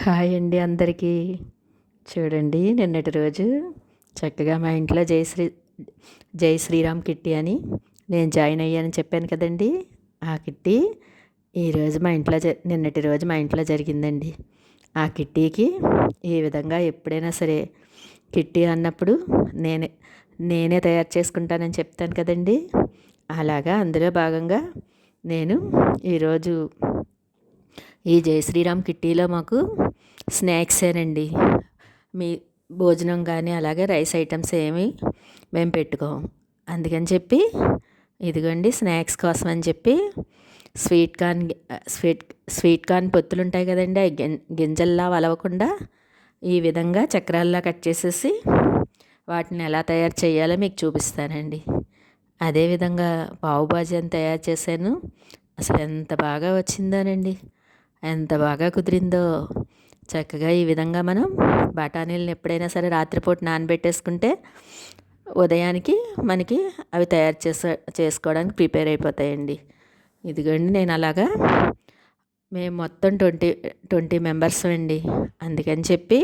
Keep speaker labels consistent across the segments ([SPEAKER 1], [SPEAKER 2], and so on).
[SPEAKER 1] Hi అండి అందరికీ. చూడండి నిన్నటి రోజు చక్కగా మా ఇంట్లో జై శ్రీరామ్ కిట్టి అని నేను జాయిన్ అయ్యానని చెప్పాను కదండీ! ఆ కిట్టి ఈరోజు మా ఇంట్లో నిన్నటి రోజు మా ఇంట్లో జరిగిందండి. ఆ కిట్టీకి ఈ విధంగా ఎప్పుడైనా సరే కిట్టి అన్నప్పుడు నేనే నేనే తయారు చేసుకుంటానని చెప్తాను కదండీ! అలాగా అందులో భాగంగా నేను ఈరోజు ఈ జై శ్రీరామ్ కిట్టీలో మాకు స్నాక్సేనండి. మీ భోజనం కానీ అలాగే రైస్ ఐటమ్స్ ఏమి మేము పెట్టుకోము. అందుకని చెప్పి ఇదిగోండి స్నాక్స్ కోసం అని చెప్పి sweet corn sweet sweet corn పొత్తులు ఉంటాయి కదండి, అవి గింజల్లా వలవకుండా ఈ విధంగా చక్రాల్లా కట్ చేసేసి వాటిని ఎలా తయారు చేయాలో మీకు చూపిస్తానండి. అదేవిధంగా పావు బాజీ అని తయారు చేశాను. అసలు ఎంత బాగా వచ్చిందోనండి, ఎంత బాగా కుదిరిందో. చక్కగా ఈ విధంగా మనం బఠానీలను ఎప్పుడైనా సరే రాత్రిపూట నానబెట్టేసుకుంటే ఉదయానికి మనకి అవి తయారు చేసుకోవడానికి ప్రిపేర్ అయిపోతాయండి. ఇదిగోండి నేను అలాగా మేము మొత్తం 20 మెంబర్స్ అండి. అందుకని చెప్పి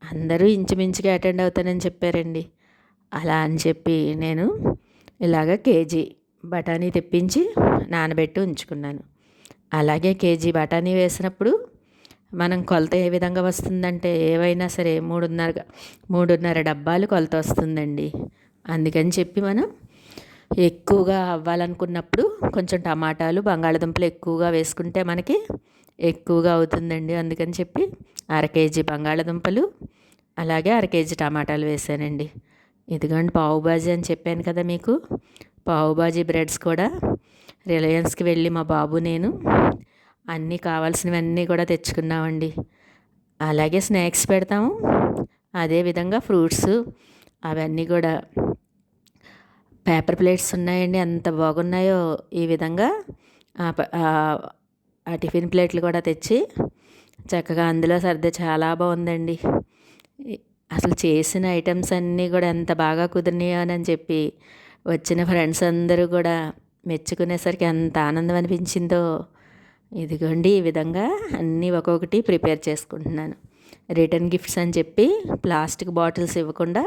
[SPEAKER 1] అందరూ ఇంచుమించుగా అటెండ్ అవుతానని చెప్పారండి. అలా అని చెప్పి నేను ఇలాగ కేజీ బఠానీ తెప్పించి నానబెట్టి ఉంచుకున్నాను. అలాగే కేజీ బఠానీ వేసినప్పుడు మనం కొలత ఏ విధంగా వస్తుందంటే ఏవైనా సరే 3.5 డబ్బాలు కొలత వస్తుందండి. అందుకని చెప్పి మనం ఎక్కువగా అవ్వాలనుకున్నప్పుడు కొంచెం టమాటాలు బంగాళదుంపలు ఎక్కువగా వేసుకుంటే మనకి ఎక్కువగా అవుతుందండి. అందుకని చెప్పి 1/2 కేజీ బంగాళదుంపలు అలాగే 1/2 కేజీ టమాటాలు వేసానండి. ఇదిగోండి పావు బాజీ అని చెప్పాను కదా మీకు. పావు బాజీ బ్రెడ్స్ కూడా రిలయన్స్కి వెళ్ళి మా బాబు నేను అన్నీ కావాల్సినవన్నీ కూడా తెచ్చుకున్నామండి. అలాగే స్నాక్స్ పెడతాము, అదేవిధంగా ఫ్రూట్స్ అవన్నీ కూడా పేపర్ ప్లేట్స్ ఉన్నాయండి, ఎంత బాగున్నాయో. ఈ విధంగా ఆ టిఫిన్ ప్లేట్లు కూడా తెచ్చి చక్కగా అందులో సర్దే చాలా బాగుందండి. అసలు చేసిన ఐటమ్స్ అన్నీ కూడా ఎంత బాగా కుదిరినాయోనని చెప్పి వచ్చిన ఫ్రెండ్స్ అందరూ కూడా మెచ్చుకునేసరికి ఎంత ఆనందం అనిపించిందో. ఇదిగోండి ఈ విధంగా అన్నీ ఒక్కొక్కటి ప్రిపేర్ చేసుకుంటున్నాను. రిటర్న్ గిఫ్ట్స్ అని చెప్పి ప్లాస్టిక్ బాటిల్స్ ఇవ్వకుండా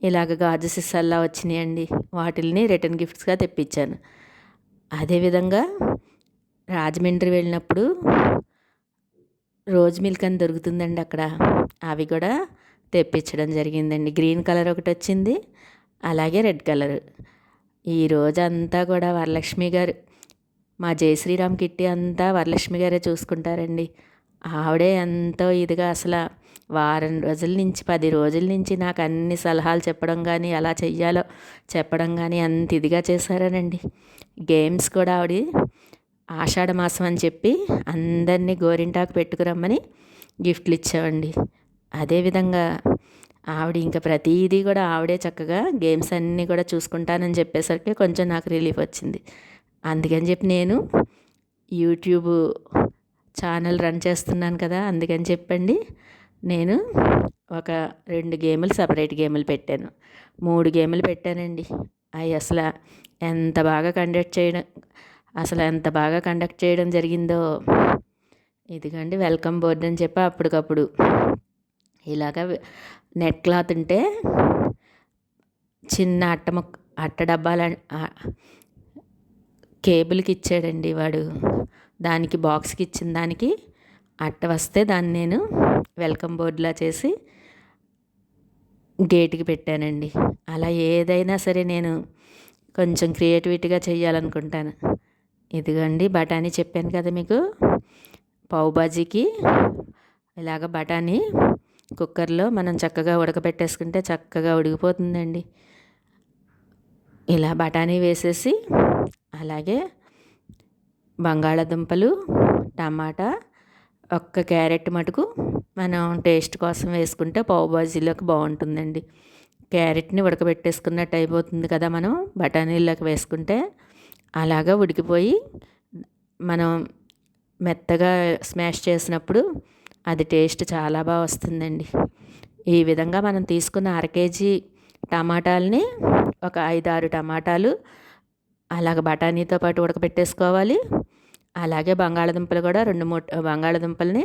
[SPEAKER 1] ఇలాగ గాజు సీసాల్లా వచ్చినాయండి. వాటిల్ని రిటర్న్ గిఫ్ట్స్గా తెప్పించాను. అదేవిధంగా రాజమండ్రి వెళ్ళినప్పుడు రోజ్ మిల్క్ అని దొరుకుతుందండి అక్కడ, అవి కూడా తెప్పించడం జరిగిందండి. గ్రీన్ కలర్ ఒకటి వచ్చింది, అలాగే రెడ్ కలర్. ఈ రోజంతా కూడా వరలక్ష్మి గారు, మా జయశ్రీరామ్ కిట్టి అంతా వరలక్ష్మి గారే చూసుకుంటారండి. ఆవిడే ఎంతో ఇదిగా అసలు వారం రోజుల నుంచి 10 రోజుల నుంచి నాకు అన్ని సలహాలు చెప్పడం కానీ ఎలా చెయ్యాలో చెప్పడం కానీ అంత ఇదిగా చేశారనండి. గేమ్స్ కూడా ఆవిడ ఆషాఢ మాసం అని చెప్పి అందరినీ గోరింటాకు పెట్టుకురమ్మని గిఫ్ట్లు ఇచ్చామండి. అదేవిధంగా ఆవిడ ఇంకా ప్రతిదీ కూడా ఆవిడే చక్కగా గేమ్స్ అన్నీ కూడా చూసుకుంటానని చెప్పేసరికి కొంచెం నాకు రిలీఫ్ వచ్చింది. అందుకని చెప్పి నేను యూట్యూబ్ ఛానల్ రన్ చేస్తున్నాను కదా, అందుకని చెప్పండి నేను ఒక 2 గేములు సపరేట్ గేములు పెట్టాను. 3 గేములు పెట్టానండి. అవి అసలు ఎంత బాగా కండక్ట్ చేయడం జరిగిందో. ఇదిగోండి వెల్కమ్ బోర్డ్ అని చెప్పి అప్పటికప్పుడు ఇలాగ నెట్ క్లాత్ ఉంటే చిన్న అట్ట డబ్బాల కేబుల్కి ఇచ్చాడండి వాడు. దానికి బాక్స్కి ఇచ్చిన దానికి అట్ట వస్తే దాన్ని నేను వెల్కమ్ బోర్డులా చేసి గేటుకి పెట్టానండి. అలా ఏదైనా సరే నేను కొంచెం క్రియేటివిటీగా చేయాలనుకుంటాను. ఇదిగోండి బఠానీ చెప్పాను కదా మీకు. పావు బాజీకి ఇలాగ బఠానీ కుక్కర్లో మనం చక్కగా ఉడకబెట్టేసుకుంటే చక్కగా ఉడికిపోతుందండి. ఇలా బఠానీ వేసేసి అలాగే బంగాళాదుంపలు, టమాటా, ఒక్క క్యారెట్ మటుకు మనం టేస్ట్ కోసం వేసుకుంటే పావు బాజీలోకి బాగుంటుందండి. క్యారెట్ని ఉడకబెట్టేసుకున్నట్టు అయిపోతుంది కదా మనం బఠానీలోకి వేసుకుంటే. అలాగా ఉడికిపోయి మనం మెత్తగా స్మాష్ చేసినప్పుడు అది టేస్ట్ చాలా బాగా వస్తుందండి. ఈ విధంగా మనం తీసుకున్న 1/2 కేజీ టమాటాలని ఒక 5-6 టమాటాలు అలాగ బఠానీతో పాటు ఉడకబెట్టేసుకోవాలి. అలాగే బంగాళదుంపలు కూడా 2-3 బంగాళదుంపల్ని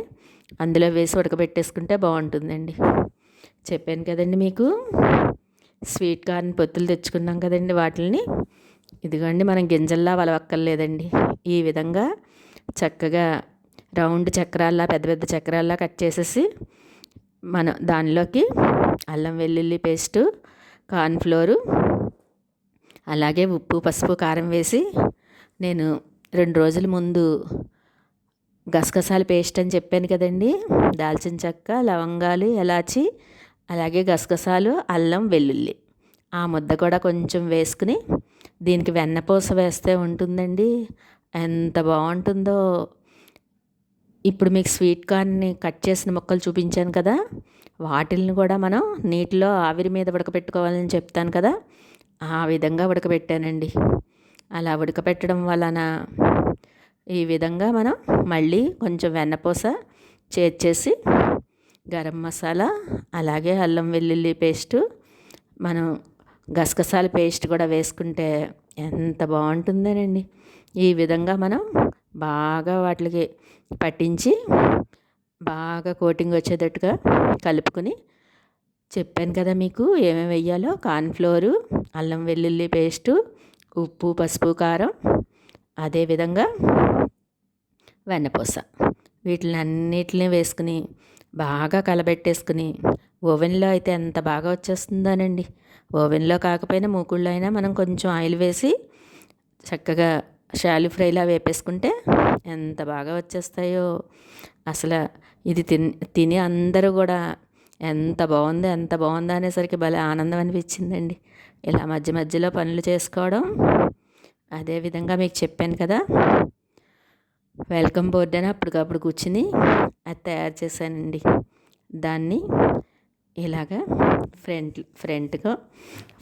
[SPEAKER 1] అందులో వేసి ఉడకబెట్టేసుకుంటే బాగుంటుందండి. చెప్పాను కదండి మీకు, స్వీట్ కార్న్ పొత్తులు తెచ్చుకున్నాం కదండి, వాటిని ఇదిగోండి మనం గింజల్లా వలవక్కర్లేదండి. ఈ విధంగా చక్కగా రౌండ్ చక్రాల్లా, పెద్ద పెద్ద చక్రాల్లా కట్ చేసేసి మనం దానిలోకి అల్లం వెల్లుల్లి పేస్టు, కార్న్ఫ్లోరు, అలాగే ఉప్పు, పసుపు, కారం వేసి నేను 2 రోజుల ముందు గసగసాల పేస్ట్ అని చెప్పాను కదండి, దాల్చిన చెక్క, లవంగాలు, ఎలాచి, అలాగే గసగసాలు, అల్లం, వెల్లుల్లి ఆ ముద్ద కూడా కొంచెం వేసుకుని దీనికి వెన్నపూస వేస్తే ఉంటుందండి, ఎంత బాగుంటుందో. ఇప్పుడు మీకు స్వీట్ కార్న్ని కట్ చేసిన ముక్కలు చూపించాను కదా, వాటిల్ని కూడా మనం నీటిలో ఆవిరి మీద ఉడకపెట్టుకోవాలని చెప్తాను కదా, ఆ విధంగా ఉడకబెట్టానండి. అలా ఉడకబెట్టడం వలన ఈ విధంగా మనం మళ్ళీ కొంచెం వెన్నపూస చేర్చేసి గరం మసాలా, అలాగే అల్లం వెల్లుల్లి పేస్టు, మనం గసగసాల పేస్ట్ కూడా వేసుకుంటే ఎంత బాగుంటుందేనండి. ఈ విధంగా మనం బాగా వాటికి పట్టించి బాగా కోటింగ్ వచ్చేటట్టుగా కలుపుకొని, చెప్పాను కదా మీకు ఏమేమి వేయాలో, కార్న్ఫ్లోరు, అల్లం వెల్లుల్లి పేస్టు, ఉప్పు, పసుపు, కారం, అదేవిధంగా వెన్నపూస, వీటిని వేసుకుని బాగా కలబెట్టేసుకుని ఓవెన్లో అయితే ఎంత బాగా వచ్చేస్తుందోనండి. ఓవెన్లో కాకపోయినా మూకుళ్ళో అయినా మనం కొంచెం ఆయిల్ వేసి చక్కగా షాలు ఫ్రైలా వేపేసుకుంటే ఎంత బాగా వచ్చేస్తాయో. అసలు ఇది తిని అందరూ కూడా ఎంత బాగుందో అనేసరికి భలే ఆనందం అనిపించిందండి. ఇలా మధ్య మధ్యలో పనులు చేసుకోవడం. అదేవిధంగా మీకు చెప్పాను కదా, వెల్కమ్ బోర్డ్ అని అప్పటికప్పుడు కూర్చుని అది తయారు చేశానండి. దాన్ని ఇలాగా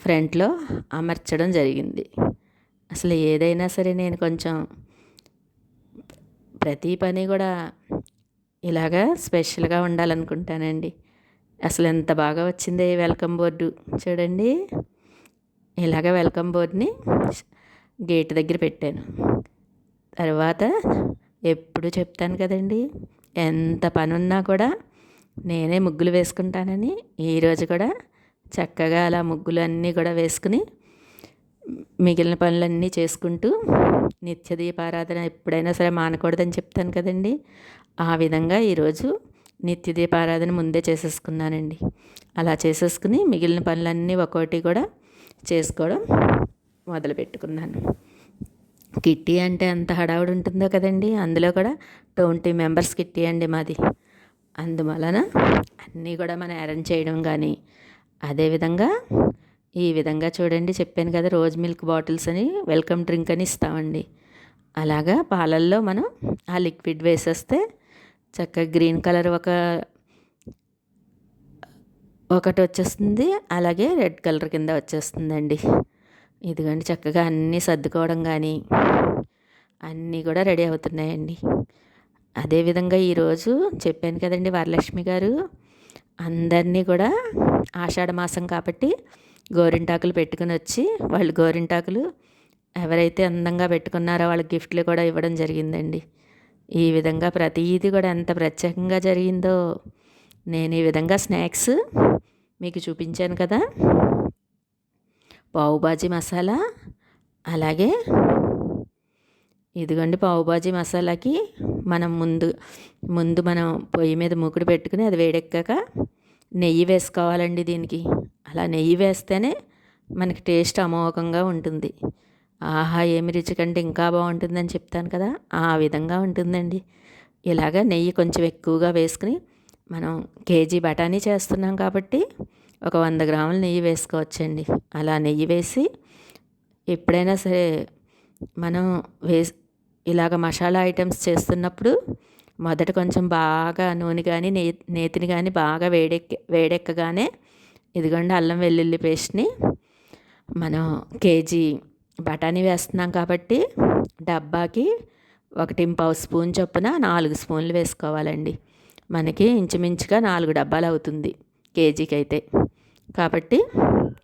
[SPEAKER 1] ఫ్రంట్లో అమర్చడం జరిగింది. అసలు ఏదైనా సరే నేను కొంచెం ప్రతి పని కూడా ఇలాగా స్పెషల్గా ఉండాలనుకుంటానండి. అసలు ఎంత బాగా వచ్చింది వెల్కమ్ బోర్డు చూడండి. ఇలాగ వెల్కమ్ బోర్డ్ని గేట్ దగ్గర పెట్టాను. తర్వాత ఎప్పుడు చెప్తాను కదండి, ఎంత పనున్నా కూడా నేనే ముగ్గులు వేసుకుంటానని. ఈరోజు కూడా చక్కగా అలా ముగ్గులు అన్నీ కూడా వేసుకుని మిగిలిన పనులన్నీ చేసుకుంటూ నిత్య దీపారాధన ఎప్పుడైనా సరే మానకూడదని చెప్తాను కదండి, ఆ విధంగా ఈరోజు నిత్య దీపారాధన ముందే చేసేసుకున్నానండి. అలా చేసేసుకుని మిగిలిన పనులన్నీ ఒక్కోటి కూడా చేసుకోవడం మొదలుపెట్టుకున్నాను. కిట్టి అంటే ఎంత హడావుడి ఉంటుందో కదండి, అందులో కూడా 20 మెంబర్స్ కిట్టి అండి మాది. అందువలన అన్నీ కూడా మనం అరేంజ్ చేయడం కానీ, అదేవిధంగా ఈ విధంగా చూడండి, చెప్పాను కదా రోజ్ మిల్క్ బాటిల్స్ అని వెల్కమ్ డ్రింక్ అని ఇస్తామండి. అలాగా పాలల్లో మనం ఆ లిక్విడ్ వేసేస్తే చక్కగా గ్రీన్ కలర్ ఒకటి వచ్చేస్తుంది, అలాగే రెడ్ కలర్ కింద వచ్చేస్తుందండి. ఇదిగోండి చక్కగా అన్నీ సర్దుకోవడం కానీ అన్నీ కూడా రెడీ అవుతున్నాయండి. అదేవిధంగా ఈరోజు చెప్పాను కదండి, వరలక్ష్మి గారు అందరినీ కూడా ఆషాఢ మాసం కాబట్టి గోరింటాకులు పెట్టుకుని వచ్చి, వాళ్ళు గోరింటాకులు ఎవరైతే అందంగా పెట్టుకున్నారో వాళ్ళకి గిఫ్ట్లు కూడా ఇవ్వడం జరిగిందండి. ఈ విధంగా ప్రతిదీ కూడా ఎంత ప్రత్యేకంగా జరిగిందో. నేను ఈ విధంగా స్నాక్స్ మీకు చూపించాను కదా, పావుబాజీ మసాలా, అలాగే ఇదిగోండి పావుబాజీ మసాలాకి మనం ముందు మనం పొయ్యి మీద మూకుడు పెట్టుకుని అది వేడెక్కాక నెయ్యి వేసుకోవాలండి దీనికి. అలా నెయ్యి వేస్తేనే మనకి టేస్ట్ అమోఘంగా ఉంటుంది. ఆహా ఏమి రుచి కంటే ఇంకా బాగుంటుందని చెప్తాను కదా, ఆ విధంగా ఉంటుందండి. ఇలాగ నెయ్యి కొంచెం ఎక్కువగా వేసుకుని, మనం కేజీ బఠానీ చేస్తున్నాం కాబట్టి ఒక 100 గ్రాముల నెయ్యి వేసుకోవచ్చండి. అలా నెయ్యి వేసి ఎప్పుడైనా సరే మనం ఇలాగ మసాలా ఐటమ్స్ చేస్తున్నప్పుడు మొదట కొంచెం బాగా నూనె కానీ నేతిని కానీ బాగా వేడెక్కగానే ఇదిగోండి అల్లం వెల్లుల్లి పేస్ట్ని మనం కేజీ బఠానీ వేస్తున్నాం కాబట్టి డబ్బాకి 1.5 స్పూన్ చొప్పున 4 స్పూన్లు వేసుకోవాలండి. మనకి ఇంచుమించుగా 4 డబ్బాలు అవుతుంది కేజీకి అయితే. కాబట్టి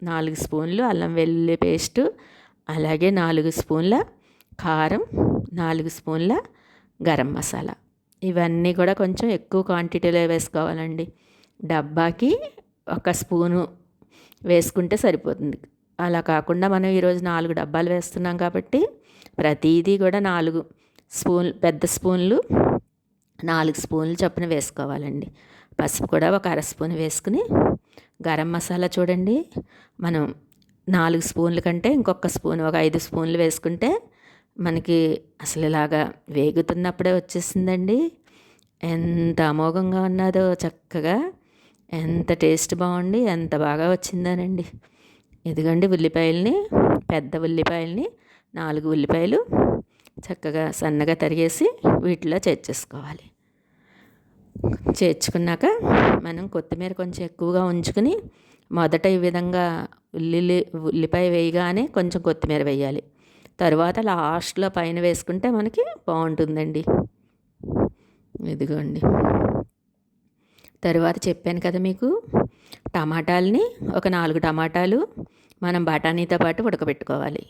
[SPEAKER 1] 4 స్పూన్లు అల్లం వెల్లుల్లి పేస్టు, అలాగే 4 స్పూన్ల కారం, 4 స్పూన్ల గరం మసాలా. ఇవన్నీ కూడా కొంచెం ఎక్కువ క్వాంటిటీలో వేసుకోవాలండి. డబ్బాకి 1 స్పూను వేసుకుంటే సరిపోతుంది. అలా కాకుండా మనం ఈరోజు 4 డబ్బాలు వేస్తున్నాం కాబట్టి ప్రతిదీ కూడా 4 స్పూన్లు, పెద్ద స్పూన్లు 4 స్పూన్లు చొప్పున వేసుకోవాలండి. పసుపు కూడా ఒక 1/2 స్పూన్ వేసుకుని, గరం మసాలా చూడండి, మనం 4 స్పూన్ల కంటే ఇంకొక స్పూన్, ఒక 5 స్పూన్లు వేసుకుంటే మనకి అసలు ఇలాగా వేగుతున్నప్పుడే వచ్చేసిందండి. ఎంత అమోఘంగా ఉన్నదో, చక్కగా ఎంత టేస్ట్ బాగుండి ఎంత బాగా వచ్చిందోనండి. ఇదిగోండి ఉల్లిపాయల్ని, పెద్ద ఉల్లిపాయల్ని 4 ఉల్లిపాయలు చక్కగా సన్నగా తరిగేసి వీటిలో చేర్చేసుకోవాలి. చేర్చుకున్నాక మనం కొత్తిమీర కొంచెం ఎక్కువగా ఉంచుకుని, మొదట ఈ విధంగా ఉల్లిపాయ వేయగానే కొంచెం కొత్తిమీర వేయాలి. తర్వాత లాస్ట్లో పైన వేసుకుంటే మనకి బాగుంటుందండి. ఇదిగోండి. తరువాత చెప్పాను కదా మీకు, టమాటాలని ఒక 4 టమాటాలు మనం బఠానీతో పాటు ఉడకబెట్టుకోవాలి.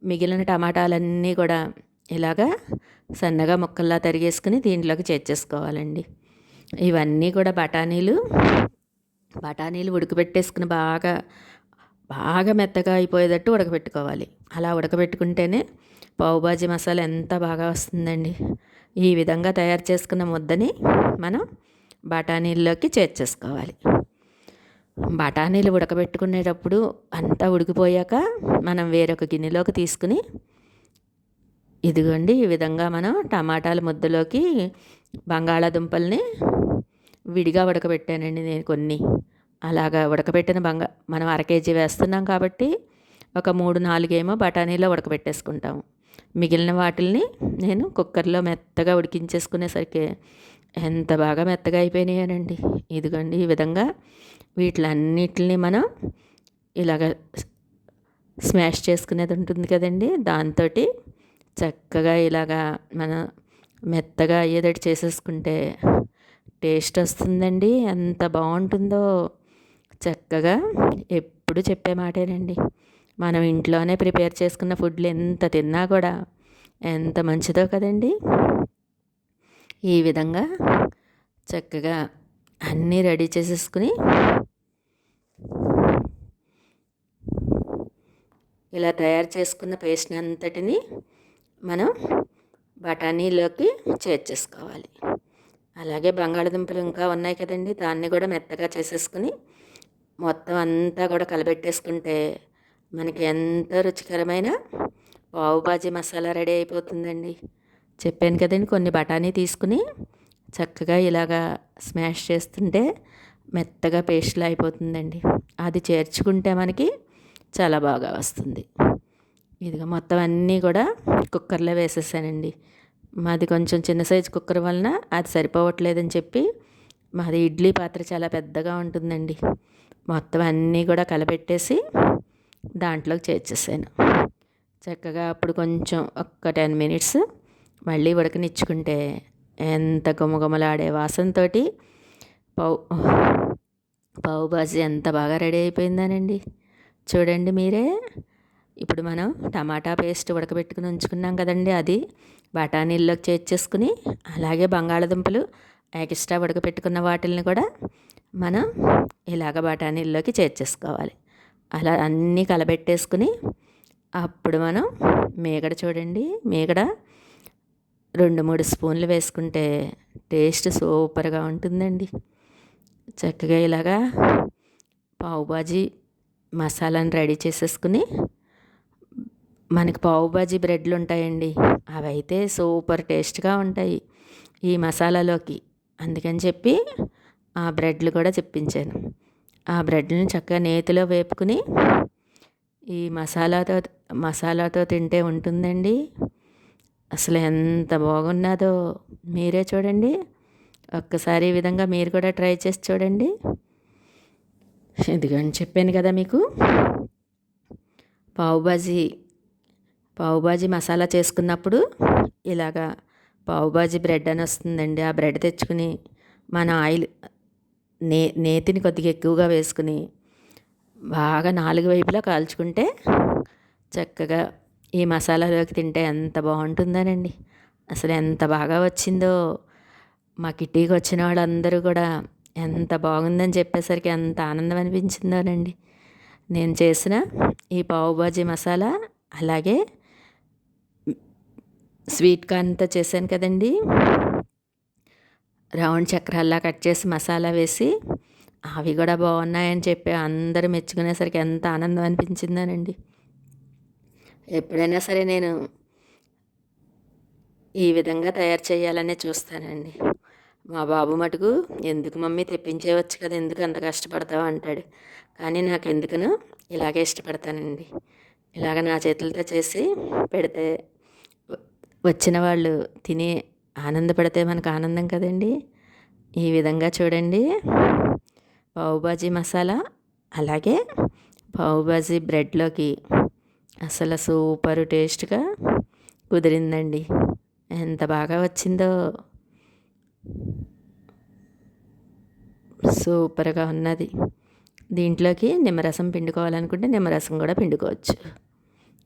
[SPEAKER 1] మిగిలిన టమాటాలన్నీ కూడా ఇలాగా సన్నగా ముక్కల్లా తరిగేసుకుని దీంట్లోకి చేర్చేసుకోవాలండి. ఇవన్నీ కూడా బఠానీలు ఉడకబెట్టేసుకుని బాగా మెత్తగా అయిపోయేటట్టు ఉడకబెట్టుకోవాలి. అలా ఉడకబెట్టుకుంటేనే పావుబాజీ మసాలా ఎంత బాగా వస్తుందండి. ఈ విధంగా తయారు చేసుకున్న ముద్దని మనం బఠానీల్లోకి చేర్చేసుకోవాలి. బఠానీలు ఉడకబెట్టుకునేటప్పుడు అంతా ఉడికిపోయాక మనం వేరొక గిన్నెలోకి తీసుకుని, ఇదిగోండి ఈ విధంగా మనం టమాటాల ముద్దలోకి బంగాళాదుంపల్ని విడిగా ఉడకబెట్టానండి నేను కొన్ని. అలాగా ఉడకబెట్టిన మనం 1/2 కేజీ వేస్తున్నాం కాబట్టి ఒక 3-4 ఏమో బఠానీలో ఉడకబెట్టేసుకుంటాము. మిగిలిన వాటిల్ని నేను కుక్కర్లో మెత్తగా ఉడికించేసుకునేసరికి ఎంత బాగా మెత్తగా అయిపోయినాయనండి. ఇదిగోండి ఈ విధంగా వీటిలన్నిటిని మనం ఇలాగ స్మాష్ చేసుకునేది ఉంటుంది కదండి, దాంతో చక్కగా ఇలాగా మనం మెత్తగా అయ్యేటట్టు చేసేసుకుంటే టేస్ట్ వస్తుందండి. ఎంత బాగుంటుందో. చక్కగా ఎప్పుడు చెప్పే మాటేనండి, మనం ఇంట్లోనే ప్రిపేర్ చేసుకున్న ఫుడ్లు ఎంత తిన్నా కూడా ఎంత మంచిదో కదండి. ఈ విధంగా చక్కగా అన్నీ రెడీ చేసేసుకుని ఇలా తయారు చేసుకున్న పేస్ట్ని అంతటిని మనం బఠానీలోకి చేర్చేసుకోవాలి. అలాగే బంగాళదుంపలు ఇంకా ఉన్నాయి కదండి, దాన్ని కూడా మెత్తగా చేసేసుకుని మొత్తం అంతా కూడా కలబెట్టేసుకుంటే మనకి ఎంతో రుచికరమైన పావుబాజీ మసాలా రెడీ అయిపోతుందండి. చెప్పాను కదండి, కొన్ని బఠానీ తీసుకుని చక్కగా ఇలాగా స్మాష్ చేస్తుంటే మెత్తగా పేస్ట్లా అయిపోతుందండి. అది చేర్చుకుంటే మనకి చాలా బాగా వస్తుంది. ఇదిగా మొత్తం అన్నీ కూడా కుక్కర్లో వేసేసానండి. మాది కొంచెం చిన్న సైజు కుక్కర్ వలన అది సరిపోవట్లేదని చెప్పి, మాది ఇడ్లీ పాత్ర చాలా పెద్దగా ఉంటుందండి. మొత్తం అన్నీ కూడా కలబెట్టేసి దాంట్లోకి చేర్చేసాను. చక్కగా అప్పుడు కొంచెం ఒక్క 10 మినిట్స్ మళ్ళీ ఉడకనిచ్చుకుంటే ఎంత గుమగుమలాడే వాసనతో పావుబాజీ ఎంత బాగా రెడీ అయిపోయిందానండి. చూడండి మీరే. ఇప్పుడు మనం టమాటా పేస్ట్ ఉడకబెట్టుకుని ఉంచుకున్నాం కదండి, అది బఠానీల్లోకి చేర్చేసుకుని, అలాగే బంగాళదుంపలు ఎక్స్ట్రా ఉడకబెట్టుకున్న వాటిల్ని కూడా మనం ఇలాగ బఠానీల్లోకి చేర్చేసుకోవాలి. అలా అన్నీ కలబెట్టేసుకుని అప్పుడు మనం మీగడ చూడండి, మీగడ 2-3 స్పూన్లు వేసుకుంటే టేస్ట్ సూపర్గా ఉంటుందండి. చక్కగా ఇలాగా పావుబాజీ మసాలాను రెడీ చేసేసుకుని, మనకి పావుబాజీ బ్రెడ్లు ఉంటాయండి, అవైతే సూపర్ టేస్ట్గా ఉంటాయి ఈ మసాలాలోకి. అందుకని చెప్పి ఆ బ్రెడ్లు కూడా చెప్పించాను. ఆ బ్రెడ్లను చక్కగా నేతిలో వేపుకుని ఈ మసాలాతో తింటే ఉంటుందండి. అసలు ఎంత బాగున్నదో మీరే చూడండి. ఒక్కసారి ఈ విధంగా మీరు కూడా ట్రై చేసి చూడండి. ఇదిగోని చెప్పాను కదా మీకు, పావుబాజీ మసాలా చేసుకున్నప్పుడు ఇలాగా పావుబాజీ బ్రెడ్ అని వస్తుందండి. ఆ బ్రెడ్ తెచ్చుకుని మన ఆయిల్ నేతిని కొద్దిగా ఎక్కువగా వేసుకుని బాగా 4 వైపులా కాల్చుకుంటే చక్కగా ఈ మసాలాలోకి తింటే ఎంత బాగుంటుందోనండి. అసలు ఎంత బాగా వచ్చిందో. మా కిట్టీకి వచ్చిన వాళ్ళందరూ కూడా ఎంత బాగుందని చెప్పేసరికి ఎంత ఆనందం అనిపించిందోనండి. నేను చేసిన ఈ పావు బాజీ మసాలా, అలాగే స్వీట్ కార్న్తో చేశాను కదండి, రౌండ్ చక్రాల్లా కట్ చేసి మసాలా వేసి అవి కూడా బాగున్నాయని చెప్పి అందరూ మెచ్చుకునేసరికి ఎంత ఆనందం అనిపించిందోనండి. ఎప్పుడైనా సరే నేను ఈ విధంగా తయారు చేయాలనే చూస్తానండి. మా బాబు మటుకు ఎందుకు మమ్మీ తెప్పించేయవచ్చు కదా, ఎందుకు అంత కష్టపడతావు అంటాడు. కానీ నాకు ఎందుకునో ఇలాగే ఇష్టపడతానండి. ఇలాగ నా చేతులతో చేసి పెడితే వచ్చిన వాళ్ళు తిని ఆనందపడితే మనకు ఆనందం కదండి. ఈ విధంగా చూడండి, పావుబాజీ మసాలా అలాగే పావుబాజీ బ్రెడ్లోకి అసలు సూపర్ టేస్ట్గా కుదిరిందండి. ఎంత బాగా వచ్చిందో, సూపర్గా ఉన్నది. దీంట్లోకి నిమ్మరసం పిండుకోవాలనుకుంటే నిమ్మరసం కూడా పిండుకోవచ్చు.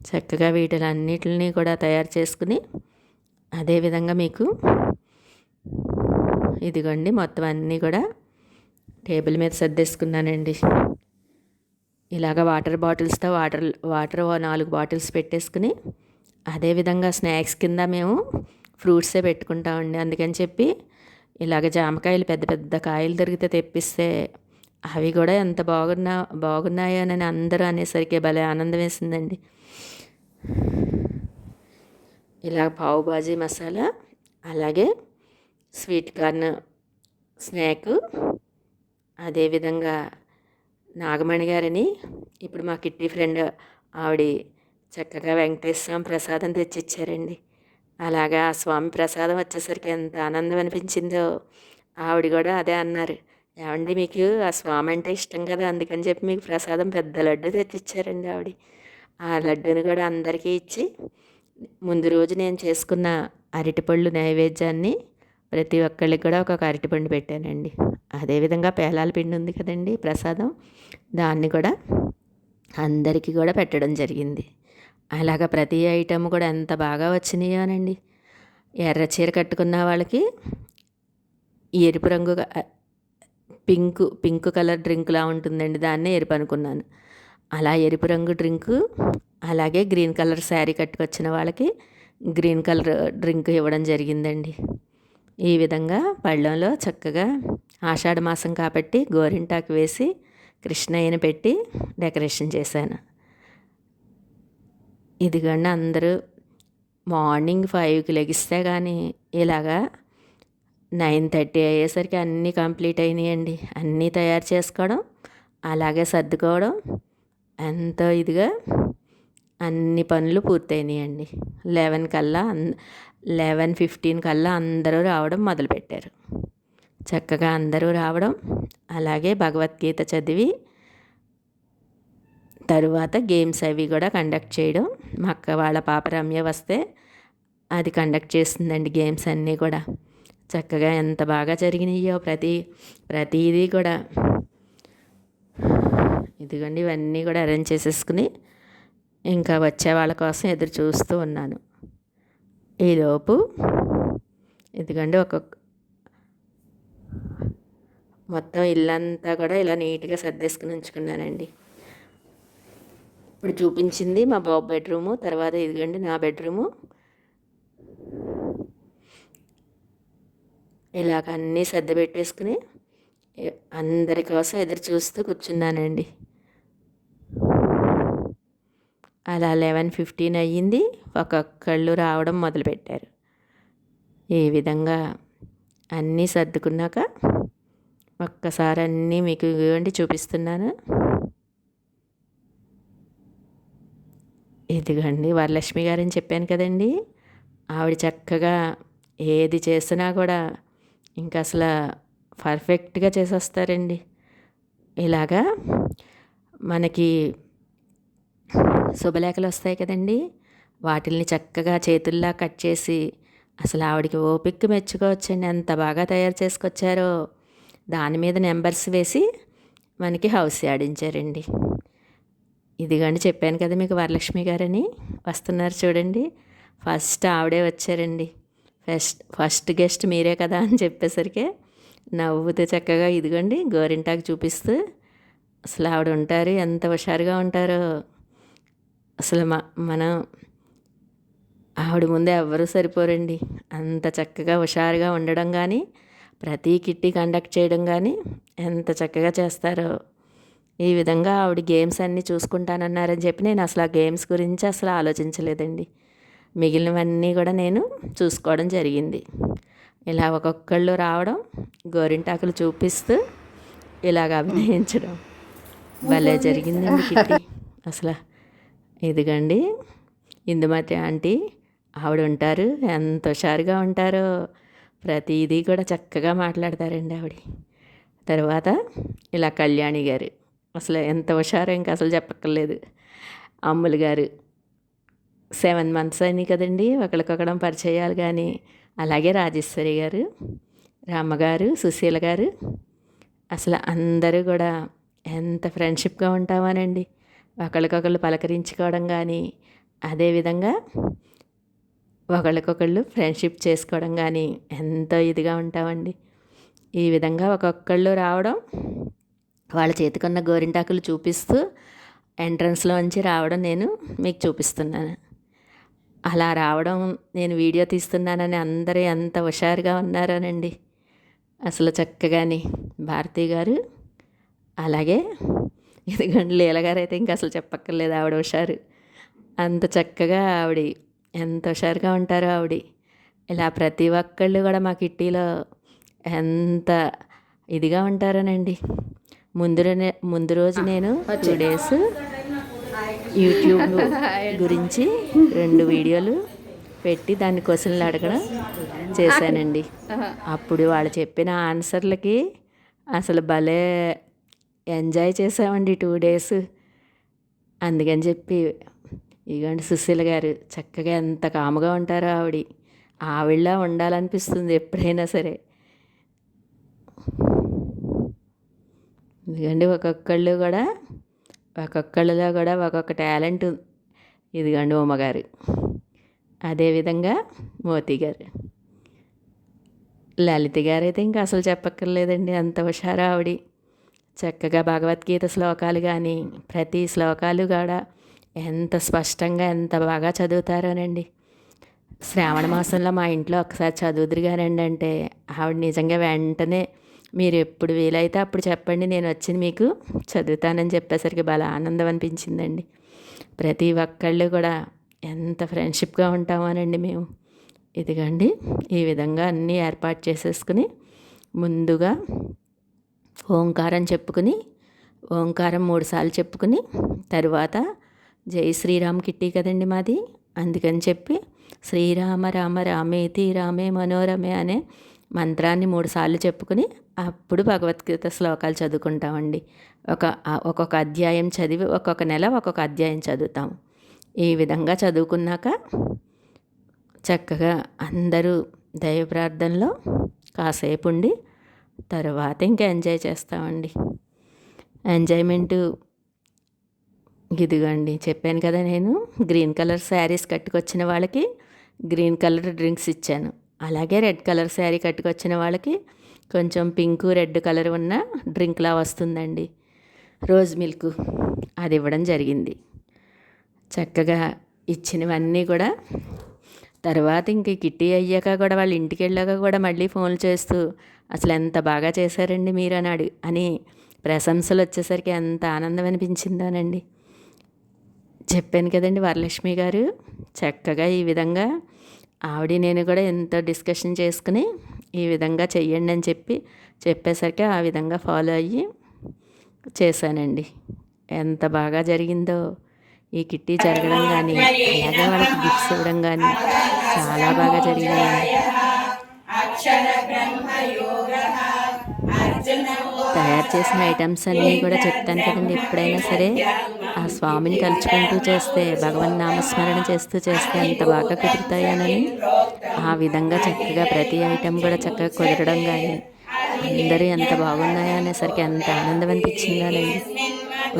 [SPEAKER 1] చక్కగా వీటిలన్నిటిని కూడా తయారు చేసుకుని అదేవిధంగా మీకు ఇదిగోండి మొత్తం అన్నీ కూడా టేబుల్ మీద సర్దేసుకున్నానండి. ఇలాగ వాటర్ బాటిల్స్తో వాటర్ 4 బాటిల్స్ పెట్టేసుకుని అదేవిధంగా స్నాక్స్ కింద మేము ఫ్రూట్సే పెట్టుకుంటామండి. అందుకని చెప్పి ఇలాగ జామకాయలు పెద్ద పెద్ద కాయలు దొరికితే తెప్పిస్తే అవి కూడా ఎంత బాగున్నాయోనని అందరూ అనేసరికి భలే ఆనందం వేసిందండి. ఇలా పావు బాజీ మసాలా అలాగే స్వీట్ కార్న్ స్నాక్, అదేవిధంగా నాగమణి గారని ఇప్పుడు మా కిట్టి ఫ్రెండ్ ఆవిడ చక్కగా వెంకటేశ్వర స్వామి ప్రసాదం తెచ్చిచ్చారండి. అలాగా ఆ స్వామి ప్రసాదం వచ్చేసరికి ఎంత ఆనందం అనిపించిందో. ఆవిడ కూడా అదే అన్నారు, ఏమండి మీకు ఆ స్వామి అంటే ఇష్టం కదా, అందుకని చెప్పి మీకు ప్రసాదం పెద్ద లడ్డు తెచ్చిచ్చారండి ఆవిడ. ఆ లడ్డూని కూడా అందరికీ ఇచ్చి ముందు రోజు నేను చేసుకున్న అరటిపళ్ళు నైవేద్యాన్ని ప్రతి ఒక్కళ్ళకి కూడా ఒక్కొక్క అరటిపండు పెట్టానండి. అదేవిధంగా పేలాల పిండి ఉంది కదండి ప్రసాదం, దాన్ని కూడా అందరికీ కూడా పెట్టడం జరిగింది. అలాగ ప్రతి ఐటెం కూడా ఎంత బాగా వచ్చినాయోనండి. ఎర్ర చీర కట్టుకున్న వాళ్ళకి ఎరుపు రంగు పింక్ కలర్ డ్రింక్లా ఉంటుందండి, దాన్నే ఎరుపు అనుకున్నాను. అలా ఎరుపు రంగు డ్రింకు, అలాగే గ్రీన్ కలర్ శారీ కట్టుకొచ్చిన వాళ్ళకి గ్రీన్ కలర్ డ్రింక్ ఇవ్వడం జరిగిందండి. ఈ విధంగా పళ్ళెంలో చక్కగా ఆషాఢ మాసం కాబట్టి గోరింటాకు వేసి కృష్ణయ్యని పెట్టి డెకరేషన్ చేశాను. ఇదిగోండి అందరూ మార్నింగ్ 5కి లెగిస్తే కానీ ఇలాగా 9:30 అయ్యేసరికి అన్నీ కంప్లీట్ అయినాయండి. అన్నీ తయారు చేసుకోవడం అలాగే సర్దుకోవడం ఎంతో ఇదిగా అన్ని పనులు పూర్తయినాయండి. 11:15 కల్లా అందరూ రావడం మొదలుపెట్టారు. చక్కగా అందరూ రావడం, అలాగే భగవద్గీత చదివి తరువాత గేమ్స్ అవి కూడా కండక్ట్ చేయడం. మా అక్క వాళ్ళ పాప రమ్య వస్తే అది కండక్ట్ చేస్తుందండి గేమ్స్ అన్నీ కూడా. చక్కగా ఎంత బాగా జరిగినాయో ప్రతిదీ కూడా. ఇదిగోండి ఇవన్నీ కూడా అరేంజ్ చేసేసుకుని ఇంకా వచ్చే వాళ్ళ కోసం ఎదురు చూస్తూ ఉన్నాను. ఈలోపు ఇదిగోండి మొత్తం ఇల్లంతా కూడా ఇలా నీట్గా సర్దేసుకుని ఉంచుకున్నానండి. ఇప్పుడు చూపించింది మా బాబు బెడ్రూము, తర్వాత ఇదిగోండి నా బెడ్రూము. ఇలాగ అన్నీ సర్ది పెట్టేసుకుని అందరి కోసం ఎదురు చూస్తూ కూర్చున్నానండి. అలా 11:15 అయ్యింది. ఒక్కొక్కళ్ళు రావడం మొదలుపెట్టారు. ఈ విధంగా అన్నీ సర్దుకున్నాక ఒక్కసారి అన్నీ మీకు ఇవ్వండి చూపిస్తున్నాను. ఇదిగోండి వరలక్ష్మి గారని చెప్పాను కదండి, ఆవిడ చక్కగా ఏది చేసినా కూడా ఇంకా అసలు పర్ఫెక్ట్గా చేసేస్తారండి. ఇలాగా మనకి శుభలేఖలు వస్తాయి కదండి, వాటిల్ని చక్కగా చేతుల్లా కట్ చేసి అసలు ఆవిడకి ఓపిక మెచ్చుకోవచ్చండి, ఎంత బాగా తయారు చేసుకొచ్చారో. దాని మీద నెంబర్స్ వేసి మనకి హౌస్ ఆడించారండి. ఇదిగోండి చెప్పాను కదా మీకు వరలక్ష్మి గారని వస్తున్నారు చూడండి. ఫస్ట్ ఆవిడే వచ్చారండి. ఫస్ట్ గెస్ట్ మీరే కదా అని చెప్పేసరికి నవ్వుతూ చక్కగా ఇదిగోండి గోరింటాకు చూపిస్తూ అసలు ఆవిడ ఉంటారు, ఎంత హుషారుగా ఉంటారో. అసలు మనం ఆవిడ ముందే ఎవ్వరూ సరిపోరండి. అంత చక్కగా హుషారుగా ఉండడం కానీ, ప్రతి కిట్టి కండక్ట్ చేయడం కానీ ఎంత చక్కగా చేస్తారో. ఈ విధంగా ఆవిడ గేమ్స్ అన్నీ చూసుకుంటానన్నారని చెప్పి నేను అసలు ఆ గేమ్స్ గురించి అసలు ఆలోచించలేదండి. మిగిలినవన్నీ కూడా నేను చూసుకోవడం జరిగింది. ఇలా ఒక్కొక్కళ్ళు రావడం, గోరింటాకులు చూపిస్తూ ఇలాగ అభినయించడం భలే జరిగిందండి కిట్టి. అసలు ఇదిగండి ఇందుమతి ఆంటీ ఆవిడ ఉంటారు, ఎంత హుషారుగా ఉంటారో. ప్రతిదీ కూడా చక్కగా మాట్లాడతారండి ఆవిడ. తర్వాత ఇలా కళ్యాణి గారు అసలు ఎంత హుషారో ఇంకా అసలు చెప్పక్కర్లేదు. అమ్ములు గారు 7 months అయినాయి కదండి ఒకరికొకడం పరిచయాలు. కానీ అలాగే రాజేశ్వరి గారు, రామ్మగారు, సుశీల గారు అసలు అందరూ కూడా ఎంత ఫ్రెండ్షిప్గా ఉంటామోనండి. ఒకళ్ళకొకళ్ళు పలకరించుకోవడం కానీ, అదేవిధంగా ఒకళ్ళకొకళ్ళు ఫ్రెండ్షిప్ చేసుకోవడం కానీ ఎంతో ఇదిగా ఉంటామండి. ఈ విధంగా ఒక్కొక్కళ్ళు రావడం, వాళ్ళ చేతికున్న గోరింటాకులు చూపిస్తూ ఎంట్రన్స్లోంచి రావడం నేను మీకు చూపిస్తున్నాను. అలా రావడం నేను వీడియో తీస్తున్నానని అందరూ ఎంత హుషారుగా ఉన్నారోనండి. అసలు చక్కగాని భారతి గారు, అలాగే ఇదిగోండి లీల గారు అయితే ఇంకా అసలు చెప్పక్కర్లేదు, ఆవిడ హుషారు. అంత చక్కగా ఆవిడ ఎంత హుషారుగా ఉంటారో ఆవిడ. ఇలా ప్రతి ఒక్కళ్ళు కూడా మా కిట్టీలో ఎంత ఇదిగా ఉంటారోనండి. ముందు రోజు నేను 2 days యూట్యూబ్ గురించి 2 వీడియోలు పెట్టి దాన్ని క్వశ్చన్లు అడగడం చేశానండి. అప్పుడు వాళ్ళు చెప్పిన ఆన్సర్లకి అసలు భలే ఎంజాయ్ చేసామండి 2 days. అందుకని చెప్పి ఇదిగోండి సుశీల గారు చక్కగా ఎంత కాముగా ఉంటారో ఆవిడలా ఉండాలనిపిస్తుంది ఎప్పుడైనా సరే. ఇదిగోండి ఒక్కొక్కళ్ళు కూడా ఒక్కొక్కళ్ళలో కూడా ఒక్కొక్క టాలెంట్. ఇదిగోండి ఉమ్మగారు, అదేవిధంగా మోతి గారు, లలిత గారు అయితే ఇంకా అసలు చెప్పక్కర్లేదండి, అంత హుషారు ఆవిడ. చక్కగా భగవద్గీత శ్లోకాలు కానీ ప్రతి శ్లోకాలు కూడా ఎంత స్పష్టంగా ఎంత బాగా చదువుతారోనండి. శ్రావణ మాసంలో మా ఇంట్లో ఒకసారి చదువుదురు గానండి అంటే ఆవిడ నిజంగా వెంటనే మీరు ఎప్పుడు వీలైతే అప్పుడు చెప్పండి, నేను వచ్చి మీకు చదువుతానని చెప్పేసరికి బాగా ఆనందం అనిపించిందండి. ప్రతి ఒక్కళ్ళు కూడా ఎంత ఫ్రెండ్షిప్గా ఉంటామోనండి మేము. ఇదిగండి ఈ విధంగా అన్నీ ఏర్పాటు చేసేసుకుని ముందుగా ఓంకారం చెప్పుకుని, ఓంకారం 3 సార్లు చెప్పుకుని, తరువాత జై శ్రీరామ్ కిట్టి కదండి మాది, అందుకని చెప్పి శ్రీరామ రామ రామేతి రామే మనోరమే అనే మంత్రాన్ని 3 సార్లు చెప్పుకుని అప్పుడు భగవద్గీత శ్లోకాలు చదువుకుంటామండి. ఒక్కొక్క అధ్యాయం చదివి ఒక్కొక్క నెల ఒక్కొక్క అధ్యాయం చదువుతాం. ఈ విధంగా చదువుకున్నాక చక్కగా అందరూ దైవ ప్రార్థనలో కాసేపు ఉండి తర్వాత ఇంకా ఎంజాయ్ చేస్తామండి. ఎంజాయ్మెంటు ఇదిగోండి చెప్పాను కదా, నేను గ్రీన్ కలర్ శారీస్ కట్టుకొచ్చిన వాళ్ళకి గ్రీన్ కలర్ డ్రింక్స్ ఇచ్చాను. అలాగే రెడ్ కలర్ శారీ కట్టుకొచ్చిన వాళ్ళకి కొంచెం పింకు రెడ్ కలర్ ఉన్న డ్రింక్లా వస్తుందండి, రోజ్ మిల్క్, అది ఇవ్వడం జరిగింది. చక్కగా ఇచ్చినవన్నీ కూడా తర్వాత ఇంక కిట్టి అయ్యాక కూడా వాళ్ళ ఇంటికి వెళ్ళాక కూడా మళ్ళీ ఫోన్లు చేస్తూ అసలు ఎంత బాగా చేశారండి మీరు అని ప్రశంసలు వచ్చేసరికి ఎంత ఆనందం అనిపించిందోనండి. చెప్పాను కదండి వరలక్ష్మి గారు చక్కగా ఈ విధంగా ఆవిడ నేను కూడా ఎంతో డిస్కషన్ చేసుకుని ఈ విధంగా చెయ్యండి అని చెప్పేసరికి ఆ విధంగా ఫాలో అయ్యి చేశానండి. ఎంత బాగా జరిగిందో ఈ కిట్టి జరగడం కానీ అలాగే వాళ్ళకి గిఫ్ట్స్ ఇవ్వడం కానీ చాలా బాగా జరిగిందండి. తయారు చేసిన ఐటమ్స్ అన్నీ కూడా చెప్తాను కదండి, ఎప్పుడైనా సరే ఆ స్వామిని తలుచుకుంటూ చేస్తే భగవన్ నామస్మరణ చేస్తూ చేస్తే ఎంత బాగా కుదురుతాయనని ఆ విధంగా చక్కగా ప్రతి ఐటెం కూడా చక్కగా కుదరడం కానీ అందరూ ఎంత బాగున్నాయో అనేసరికి ఎంత ఆనందం అనిపించిందోనండి.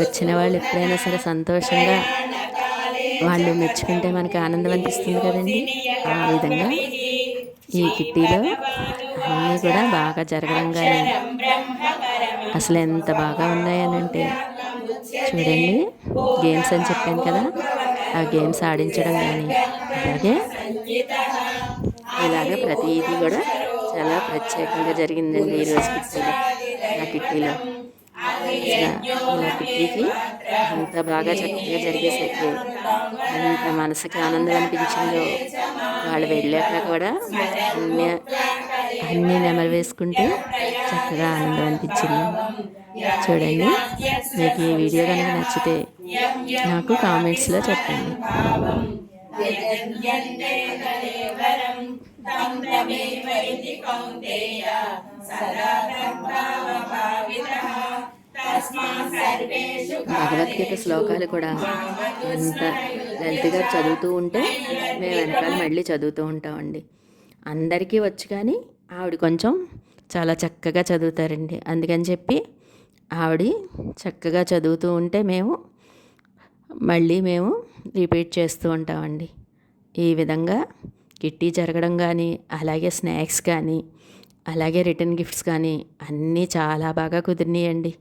[SPEAKER 1] వచ్చిన వాళ్ళు ఎప్పుడైనా సరే సంతోషంగా వాళ్ళు మెచ్చుకుంటే మనకి ఆనందం అనిపిస్తుంది కదండి. ఆ విధంగా ఈ కిట్టీలో అన్నీ కూడా బాగా జరగడం కానీ అసలు ఎంత బాగా ఉన్నాయనంటే చూడండి, గేమ్స్ అని చెప్పాను కదా, ఆ గేమ్స్ ఆడించడం కానీ అలాగే ఇలాగ ప్రతిదీ కూడా చాలా ప్రత్యేకంగా జరిగిందండి ఈరోజు కిట్టీలో. నా కిట్టీలో అసలు ఇలా కిట్టీకి అంత బాగా చక్కగా జరిగేసరికి ఎంత మనసుకి ఆనందం అనిపించిందో. వాళ్ళు వెళ్ళాక కూడా అన్నీ అన్నీ నెమరు వేసుకుంటూ చక్కగా ఆనందం అనిపించింది. చూడండి, మీకు ఈ వీడియో కనుక నచ్చితే నాకు కామెంట్స్లో చెప్పండి. భగవద్గీత శ్లోకాలు కూడా అంత లలిత గారు చదువుతూ ఉంటే మేము వెనకాల మళ్ళీ చదువుతూ ఉంటామండి. అందరికీ వచ్చు కానీ ఆవిడ కొంచెం చాలా చక్కగా చదువుతారండి. అందుకని చెప్పి ఆవిడ చక్కగా చదువుతూ ఉంటే మేము రిపీట్ చేస్తూ ఉంటామండి. ఈ విధంగా కిట్టీ జరగడం కానీ అలాగే స్నాక్స్ కానీ అలాగే రిటర్న్ గిఫ్ట్స్ కానీ అన్నీ చాలా బాగా కుదిరినాయండి.